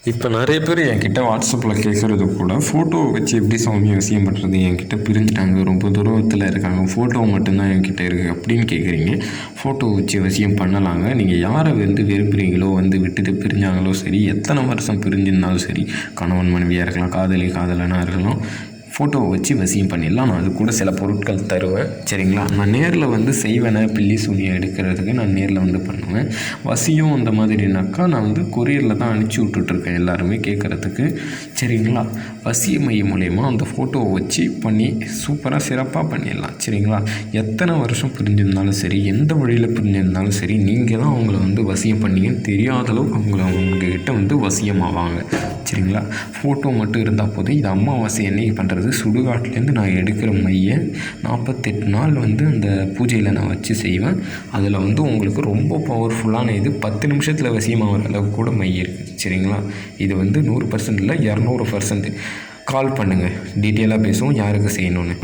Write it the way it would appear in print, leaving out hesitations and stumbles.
இப்போ நிறைய பேர் என்கிட்ட வாட்ஸ்அப்பில் கேட்குறது கூட ஃபோட்டோவை வச்சு எப்படி சாமி வசியம் பண்ணுறது, என்கிட்ட பிரிஞ்சுட்டாங்க, ரொம்ப தூரத்தில் இருக்காங்க, ஃபோட்டோ மட்டும்தான் என்கிட்ட இருக்குது அப்படின்னு கேட்குறீங்க. ஃபோட்டோ வச்சு வசியம் பண்ணலாங்க. நீங்கள் யாரை விரும்புகிறீங்களோ, விட்டுட்டு பிரிஞ்சாங்களோ சரி, எத்தனை வருஷம் பிரிஞ்சிருந்தாலும் சரி, கணவன் மனைவியாக இருக்கலாம், காதலி காதலனாக இருக்கலாம், ஃபோட்டோவை வச்சு வசியம் பண்ணிடலாம். நான் அது கூட சில பொருட்கள் தருவேன், சரிங்களா? நான் நேரில் செய்வேனே, பில்லி சூனியம் எடுக்கிறதுக்கு நான் நேரில் பண்ணுவேன். வசியம் அந்த மாதிரினாக்கா நான் கொரியரில் தான் அனுப்பிச்சி விட்டுட்ருக்கேன் எல்லாருமே கேட்குறதுக்கு, சரிங்களா? வசிய மையம் மூலயமா அந்த ஃபோட்டோவை வச்சு பண்ணி சூப்பராக சிறப்பாக பண்ணிடலாம், சரிங்களா? எத்தனை வருஷம் பிரிஞ்சிருந்தாலும் சரி, எந்த வழியில் பிரிஞ்சிருந்தாலும் சரி, நீங்கள் தான் அவங்கள வசியம் பண்ணிங்கன்னு தெரியாத அளவுக்கு அவங்கக்கிட்ட வசியமாவாங்க, சரிங்களா? ஃபோட்டோ மட்டும் இருந்தால் போதும். இது அமாவாசை என்னைக்கு பண்ணுறது, சுடுகாட்டிலேருந்து நான் எடுக்கிற மையை 48 நாள் அந்த பூஜையில் நான் வச்சு செய்வேன். அதில் உங்களுக்கு ரொம்ப பவர்ஃபுல்லான இது 10 நிமிஷத்தில் வசியமாகிற அளவுக்கு கூட மை இருக்குது, சரிங்களா? இது 100% இல்லை, 200%. கால் பண்ணுங்கள், டீட்டெயிலாக பேசுவோம் யாருக்கு செய்யணும்னு.